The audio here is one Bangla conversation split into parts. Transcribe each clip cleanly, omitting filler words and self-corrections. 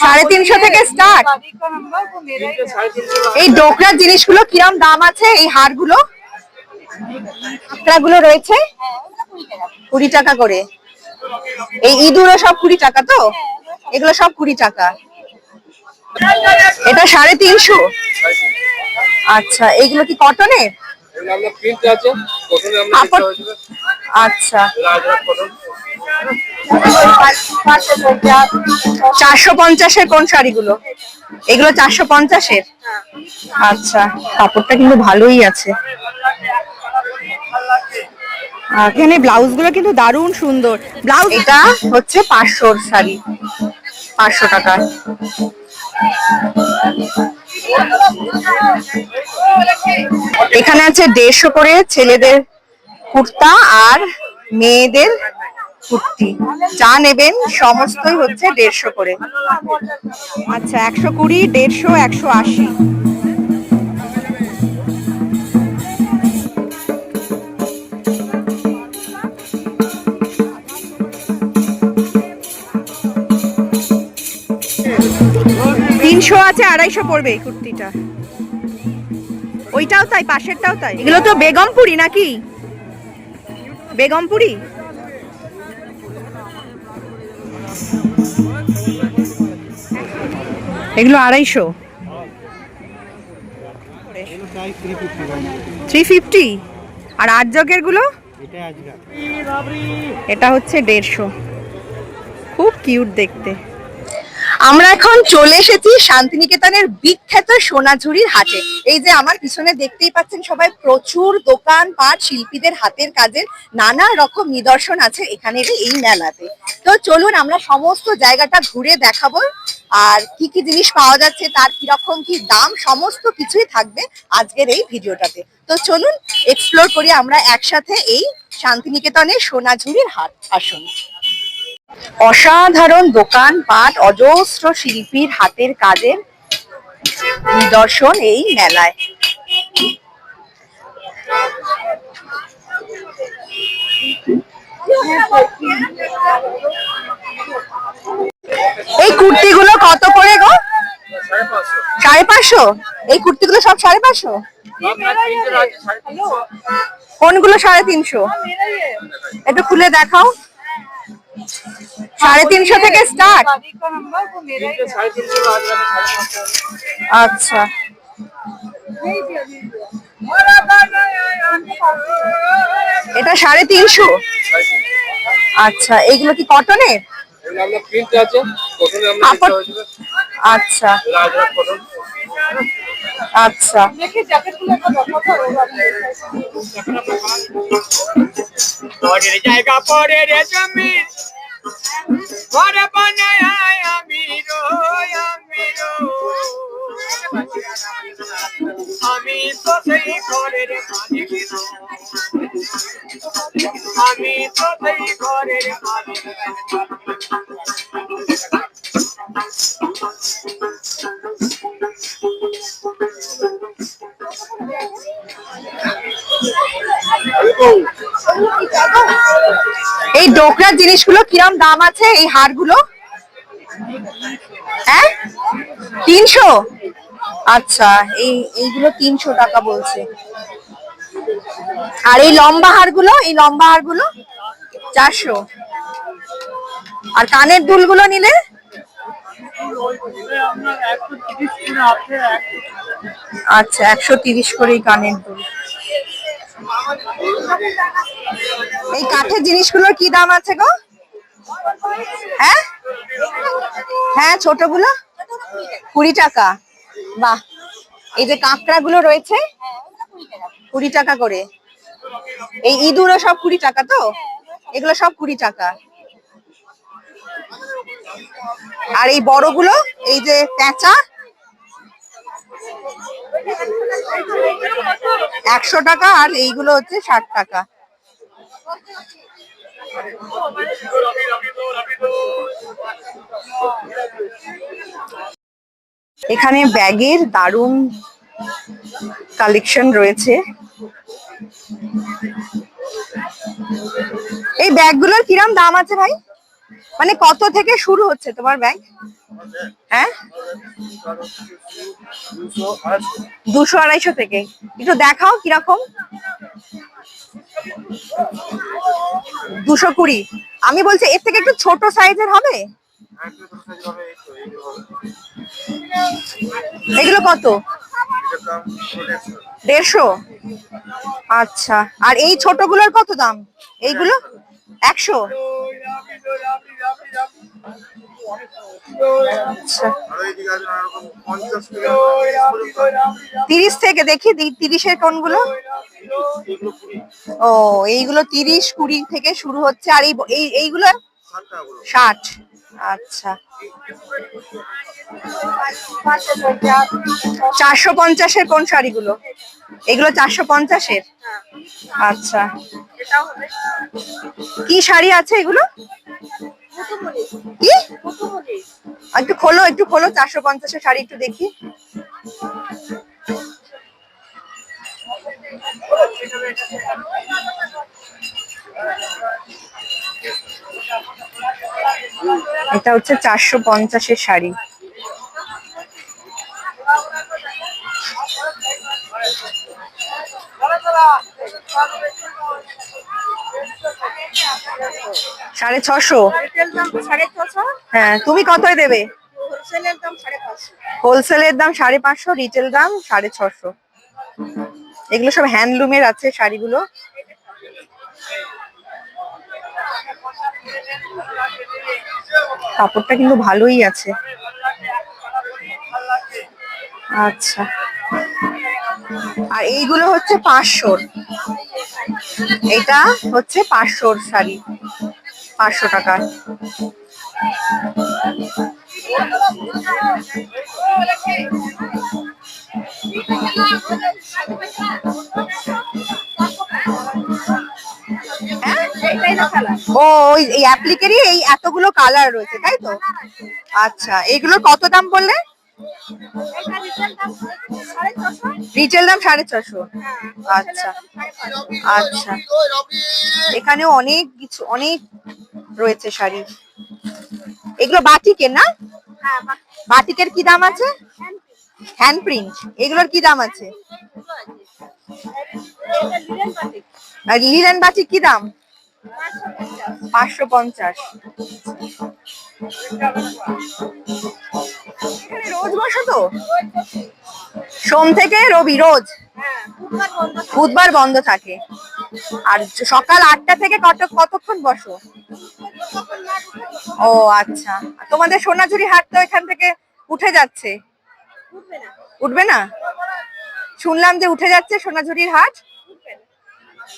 350 থেকে স্টার্ট। এই ডোকরার জিনিসগুলো কিরম দাম আছে? এই হারগুলো গুলো রয়েছে 20 টাকা করে। এই ইঁদুরও সব 20 টাকা তো? এগুলো সব 20 টাকা। এটা 350। আচ্ছা, এইগুলো কি কটনের? আচ্ছা, 450-এর কোন শাড়িগুলো? এগুলো 450-এর। আচ্ছা, কাপড়টা কিন্তু ভালোই আছে। এখানে ব্লাউজ গুলো কিন্তু দারুণ সুন্দর ব্লাউজ। এটা হচ্ছে 500-র শাড়ি, 500 টাকা। এখানে আছে 150 করে ছেলেদের কুর্তা আর মেয়েদের কুর্তি। যা নেবেন সমস্তই হচ্ছে 150 করে। আচ্ছা, 120, 150, 180। আছে 250 পড়বে এই কুর্তিটা। ওইটাও তাই, পাশেরটাও তাই। এগুলো তো বেগমপুরি নাকি? বেগমপুরি। এগুলো 250। 350। আর 8 জগের গুলো এটা হচ্ছে 150। খুব কিউট দেখতে। আমরা এখন চলে এসেছি শান্তিনিকেতনের বিখ্যাত সোনাঝুরির হাটে। এই যে আমার পিছনে দেখতেই পাচ্ছেন সবাই, প্রচুর দোকান পাট, শিল্পীদের হাতের কাজের নানা রকম নিদর্শন আছে এখানের এই মেলাতে। তো চলুন আমরা সমস্ত জায়গাটা ঘুরে দেখাবো, আর কি কি জিনিস পাওয়া যাচ্ছে, তার কিরকম কি দাম, সমস্ত কিছুই থাকবে আজকের এই ভিডিওটাতে। তো চলুন এক্সপ্লোর করি আমরা একসাথে এই শান্তিনিকেতনের সোনাঝুরির হাট। আসুন। অসাধারণ দোকান পাট, অজস্র শিল্পীর হাতের কাজের নিদর্শন এই মেলায়। এই কুর্তিগুলো কত করে গো? 550। এই কুর্তিগুলো সব 550? কোনগুলো 350? একটু খুলে দেখাও। 350 থেকে স্টার্ট। আচ্ছা, এটা 350। আচ্ছা, এইগুলো কি কটনের? আচ্ছা আচ্ছা। জায়গা পরে রে জমি ঘরে বানায় আমি আমি তো সেই ঘরের মালিক, আমি তো সেই ঘরের মালিক। এই ডোকরার জিনিসগুলো কিরম দাম আছে? এই হারগুলো 300। আচ্ছা, এইগুলো 300 টাকা বলছে। আর এই লম্বা হারগুলো, 400। আর কানের দুলগুলো নিলে আচ্ছা 130 করে কানের দুল। এই কাঠের জিনিসগুলোর কি দাম আছে গো? হ্যাঁ, ছোটগুলো 20 টাকা। বাহ, এই যে কাঁকড়া গুলো রয়েছে 20 টাকা করে। এই ইঁদুরও সব 20 টাকা তো? এগুলো সব 20 টাকা। আর এই বড়গুলো, এই যে পেঁচা 100 টাকা, আর এইগুলো হচ্ছে 60 টাকা। এখানে ব্যাগের দারুণ কালেকশন রয়েছে। এই ব্যাগগুলোর কিরম দাম আছে ভাই? মানে কত থেকে শুরু হচ্ছে তোমার ব্যাগ? হ্যাঁ 200-250 থেকে। একটু দেখাও কিরকম। 220। আমি বলছি এর থেকে একটু ছোট সাইজের হবে। এগুলো কত? 150। আচ্ছা, আর এই ছোটগুলোর কত দাম? এইগুলো 100। আচ্ছা, 30 থেকে দেখি 30-এর কোনগুলো। ও, এইগুলো 30-20 থেকে শুরু হচ্ছে, আর এইগুলো 60। আচ্ছা, 450-এর কোন শাড়িগুলো? এগুলো 450-এর। আচ্ছা, কি শাড়ি আছে এগুলো? কি? একটু খোলো, একটু খোলো 450-এর শাড়ি একটু দেখি। এটা হচ্ছে 450-এর শাড়ি। সাড়ে 600। হ্যাঁ, তুমি কতই দেবে? হোলসেলের দাম 550, রিটেল দাম 650। এগুলো সব হ্যান্ডলুমের আছে শাড়িগুলো। কাপড়টা কিন্তু ভালোই আছে। আচ্ছা, আর এইগুলো হচ্ছে 500। এটা হচ্ছে 500-র শাড়ি, 500 টাকা। ও, এই অ্যাপ্লিকেরই এই এতগুলো কালার রয়েছে, তাই তো? আচ্ছা, এইগুলোর কত দাম বললে? রিটেল দাম 650। আচ্ছা আচ্ছা, এখানে অনেক কিছু, অনেক রয়েছে শাড়ি। এগুলো বাটিকের না? বাটিকের কি দাম আছে? হ্যান্ড প্রিন্ট, এগুলোর কি দাম আছে? আর লিনেন বাটিক কি দাম? 550। এখানে রোজ বসো তো? সোম থেকে রবি রোজ? বুধবার বন্ধ থাকে। আর সকাল 8টা থেকে কতক্ষণ বসো? ও আচ্ছা, তোমাদের সোনাঝুরি হাট তো এখান থেকে উঠে যাচ্ছে। উঠবে না? শুনলাম যে উঠে যাচ্ছে সোনাঝুরির হাট।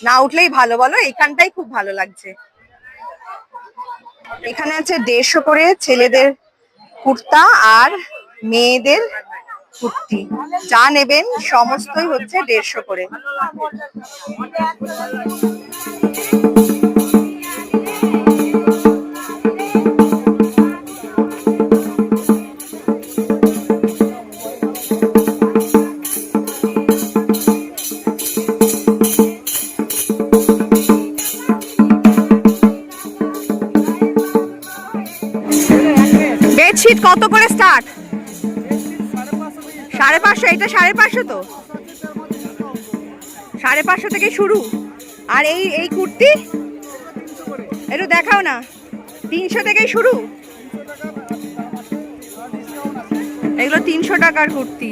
না উঠলেই ভালো, বলো, এখানটাই খুব ভালো লাগছে। এখানে আছে 150 করে ছেলেদের কুর্তা আর মেয়েদের কুর্তি। যা নেবেন সমস্তই হচ্ছে 150 করে। বেডশিট কত করে স্টার্ট? 550। এটা 550 তো? 550 থেকে শুরু। আর এই কুর্তি একটু দেখাও না। 300 থেকেই শুরু। এগুলো 300 টাকার কুর্তি।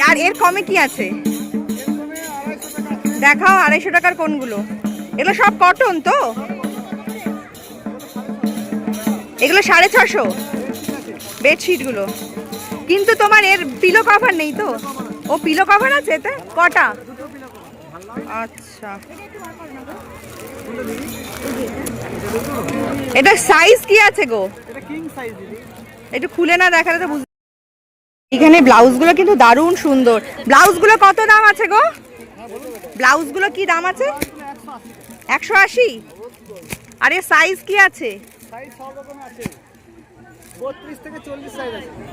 আর এর কমে কি আছে দেখাও? 250 টাকার কোনগুলো? এগুলো সব কটন তো? এগুলো 650 বেডশিট গুলো। কিন্তু তোমার এর পিলো কভার নেই তো? ও, পিলো কভার আছে এতে? কটা? আচ্ছা, এটা সাইজ কি আছে গো? একটু খুলে না দেখালে তো বুঝতে। এখানে ব্লাউজ গুলো কিন্তু দারুণ সুন্দর। ব্লাউজ গুলো কত দাম আছে গো? ব্লাউজ গুলো কি দাম আছে? 180। আরে সাইজ কি আছে?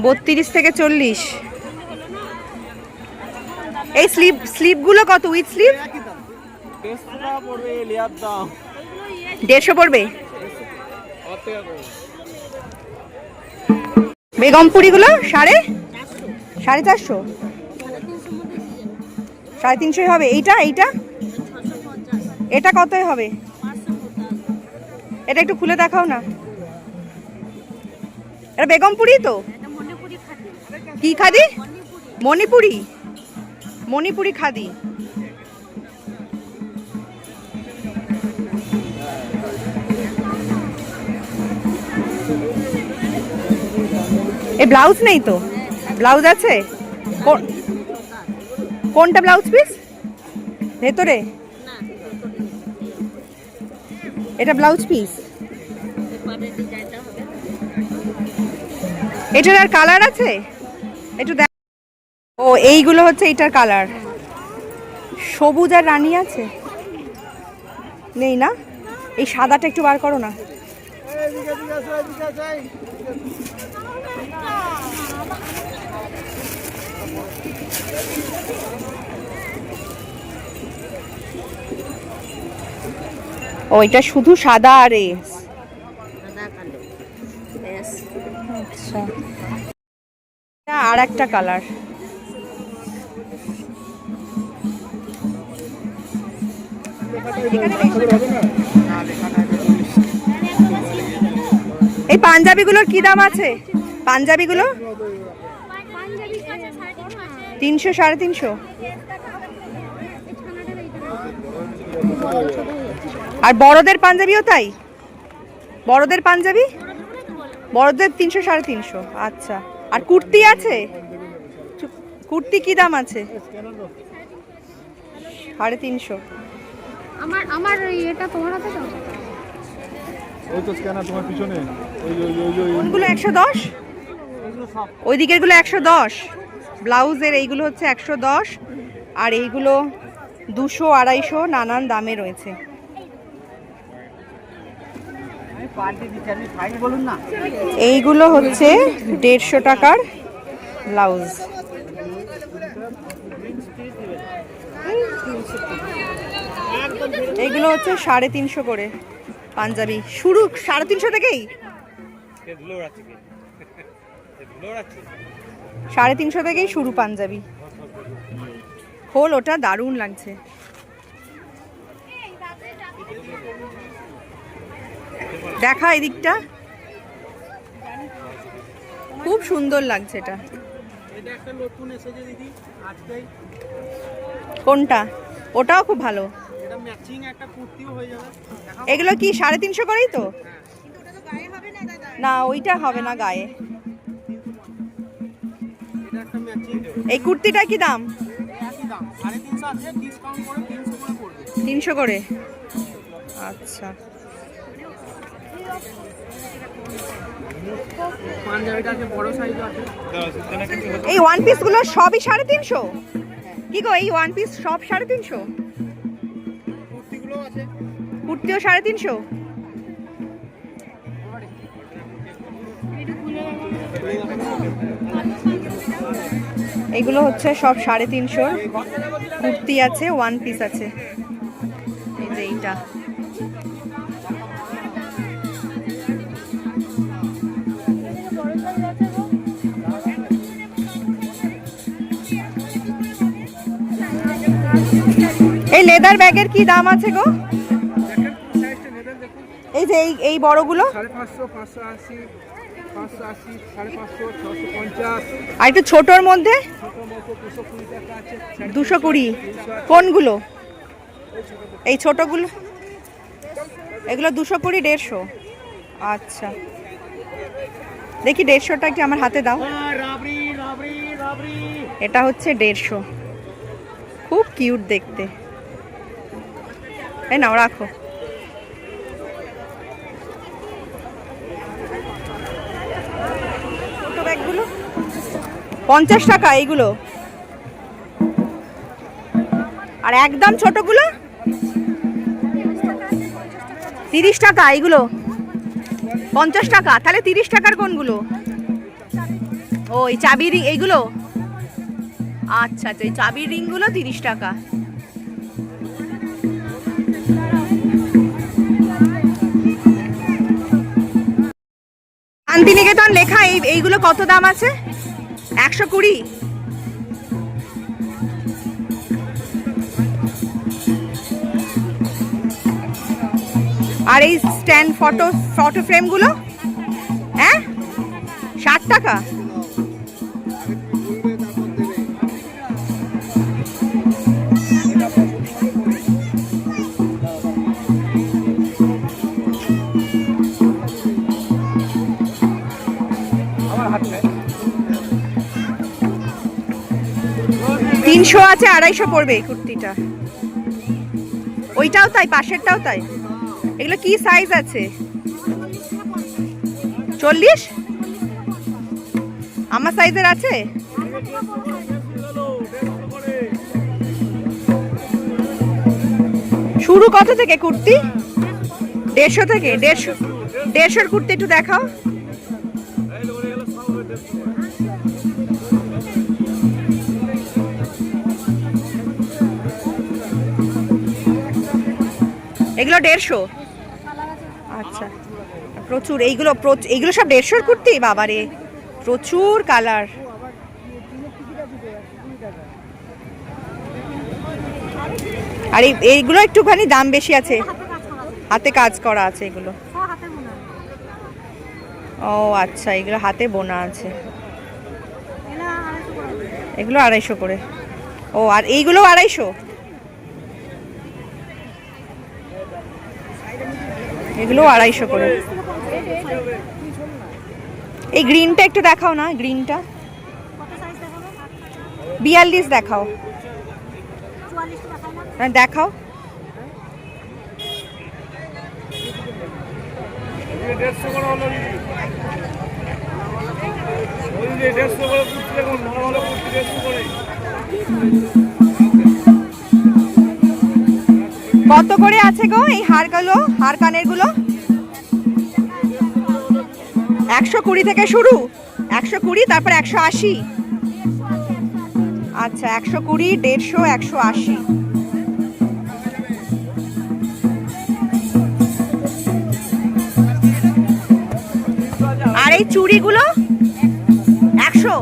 32 থেকে 40। এই স্লিপ গুলো কত? উইথ স্লিপ 150 পড়বে। বেগমপুরিগুলো 450, 350 হবে। এইটা এটা কতই হবে? এটা একটু খুলে দেখাও না। এটা বেগমপুরি তো? কি খাদি? মণিপুরি খাদি। এ ব্লাউজ নেই তো? ব্লাউজ আছে? কোনটা ব্লাউজ পিস? ভেতরে এটা ব্লাউজ পিস। এটার আর কালার আছে? একটু দেখ। ও এইগুলো হচ্ছে এটার কালার। সবুজ আর রানী আছে? নেই না? এই সাদাটা একটু বার করো না। ও এটা শুধু সাদা আর আচ্ছা, আর একটা কালার। এই পাঞ্জাবিগুলোর কি দাম আছে? পাঞ্জাবিগুলো 300, 350। আর বড়দের পাঞ্জাবিও তাই? বড়দের পাঞ্জাবি বড়দের 300, 350। আচ্ছা। আর কুর্তি আছে? কুর্তি কি দাম আছে? 350। আমার এটা তোমার হাতে দাও। ওই তো স্ক্যানার তোমার পিছনে। কোনগুলো 110? ওই দিকের গুলো 110। ব্লাউজের এইগুলো হচ্ছে 110, আর এইগুলো 200, 250 নানান দামে রয়েছে। এইগুলো হচ্ছে 150 টাকার ব্লাউজ। এইগুলো হচ্ছে 350 করে পাঞ্জাবি। শুরু 350 থেকেই, 350 থেকেই শুরু পাঞ্জাবি। খোল, ওটা দারুণ লাগছে। দেখা এদিকটা, খুব সুন্দর লাগছে এটা। কোনটা? ওটাও খুব ভালো। এগুলো কি 350 করেই তো? না ওইটা হবে না গায়ে। এই কুর্তিটা কি দাম? 300 করে। আচ্ছা। এই ওয়ান পিস গুলো সবই 350? কি গো, এই ওয়ান পিস সব 350? কুর্তিও 350? এগুলো হচ্ছে সব 350। কুর্তি আছে, ওয়ান পিস আছে। এই যে এইটা এই লেদার ব্যাগের কি দাম আছে গো? এই যে এই বড়গুলো 550, 580, 580, 550, 650। আর একটু ছোটর মধ্যে 220। কোনগুলো? এই ছোটগুলো? এগুলো 220, 150। আচ্ছা, দেখি 150টা একটু আমার হাতে দাও। এটা হচ্ছে 150। খুব কিউট দেখতে। এই নাও, রাখো। ছোট ব্যাগগুলো 50 টাকা এইগুলো। আর একদম ছোটগুলো 30 টাকা। এইগুলো 50 টাকা। তাহলে 30 টাকার কোনগুলো? ওই চাবি রিং এইগুলো? আচ্ছা আচ্ছা, এই চাবি রিংগুলো 30 টাকা। শান্তিনিকেতন শান্তিনিকেতন লেখা। এইগুলো কত দাম আছে? 120। আর এই স্ট্যান্ড ফটো ফ্রেমগুলো? হ্যাঁ, 60 টাকা। আমার হাতে 300 আছে, 250 পড়বে এই কুর্তিটা। ওইটাও তাই, পাশেরটাও তাই। এগুলো কি সাইজ আছে? 40? আমার সাইজের আছে? শুরু কত থেকে কুর্তি? 150 থেকে? 150 কুর্তি একটু দেখাও। এগুলো 150? আচ্ছা, প্রচুর। এইগুলো সব 150 কুর্তি? বাবারে, প্রচুর কালার। আর এইগুলো একটুখানি দাম বেশি আছে, হাতে কাজ করা আছে এগুলো। ও আচ্ছা, এগুলো হাতে বোনা আছে। এগুলো 250 করে। ও, আর এইগুলো 250? এগুলো 250 করে। এই গ্রিনটা একটু দেখাও না, গ্রিনটা। 42 দেখাও। হ্যাঁ দেখাও। কত করে আছে গো এই হারগুলো, হার কানের গুলো? 120 থেকে শুরু? 120, তারপর 180? আচ্ছা, 120, 150, 180। আর এই চুড়িগুলো 100?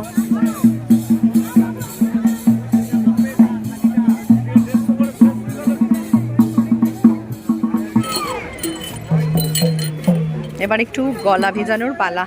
এবার একটু গলা ভেজানোর পালা।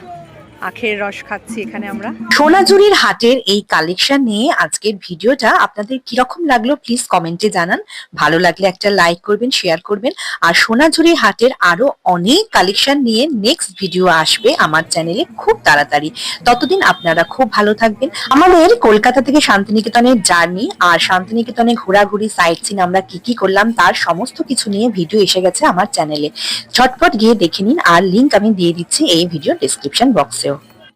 আখের রস খাচ্ছি এখানে আমরা। সোনাঝুরির হাটের এই কালেকশন নিয়ে আজকের ভিডিওটা আপনাদের কিরকম লাগলো প্লিজ কমেন্টে জানান। ভালো লাগলে একটা লাইক করবেন, শেয়ার করবেন। আর সোনাঝুরির হাটের আরো অনেক কালেকশন নিয়ে নেক্সট ভিডিও আসবে আমার চ্যানেলে খুব তাড়াতাড়ি। ততদিন আপনারা খুব ভালো থাকবেন। আমাদের কলকাতা থেকে শান্তিনিকেতনের জার্নি আর শান্তিনিকেতনে ঘোরাঘুরি, সাইট সিন আমরা কি কি করলাম তার সমস্ত কিছু নিয়ে ভিডিও এসে গেছে আমার চ্যানেলে। ঝটপট গিয়ে দেখে নিন, আর লিংক আমি দিয়ে দিচ্ছি এই ভিডিও ডেসক্রিপশন বক্সে।